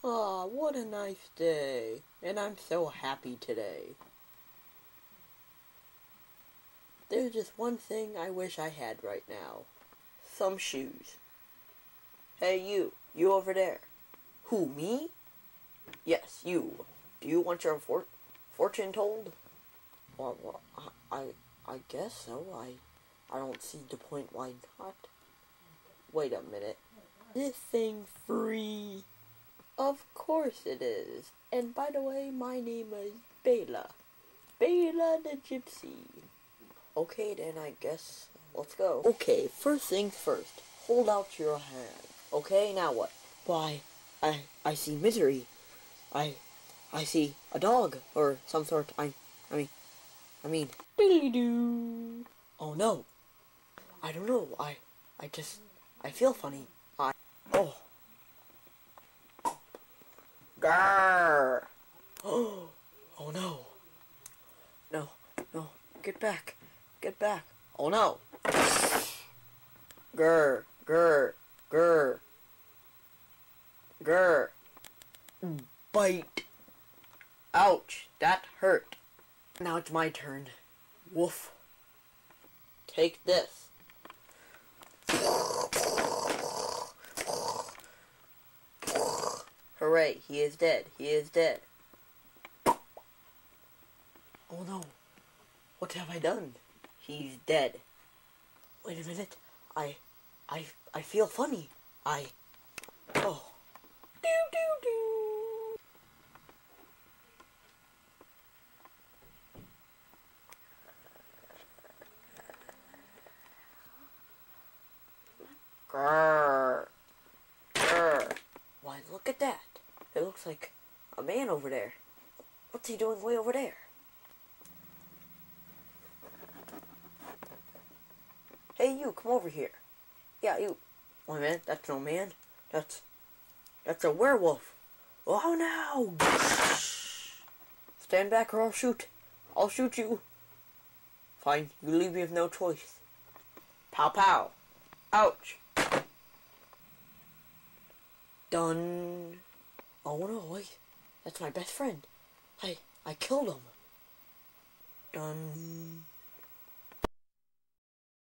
Ah, what a nice day. And I'm so happy today. There's just one thing I wish I had right now. Some shoes. Hey you over there. Who, me? Yes, you. Do you want your fortune told? Well, I guess so. I don't see the point why not. Wait a minute. This thing free? Of course it is. And by the way, my name is Bela. Bela the Gypsy. Okay then, I guess let's go. Okay, first things first. Hold out your hand. Okay, now what? Why, I see misery. I see a dog or some sort. I mean. Diddly-doo. Oh no. I don't know. I feel funny. Oh. Grrr. Oh no. No. Get back. Get back. Oh no. Grr. Bite. Ouch. That hurt. Now it's my turn. Woof. Take this. Hooray, he is dead. He is dead. Oh no. What have I done? He's dead. Wait a minute. I feel funny. Oh. Do. Grrr. Why, look at that. It looks like a man over there. What's he doing way over there? Hey, you, come over here. Yeah, you. Wait a minute, that's no man. That's a werewolf. Oh, no! Stand back or I'll shoot. I'll shoot you. Fine, you leave me with no choice. Pow pow. Ouch. Done. Oh no, wait. That's my best friend. I killed him. Done.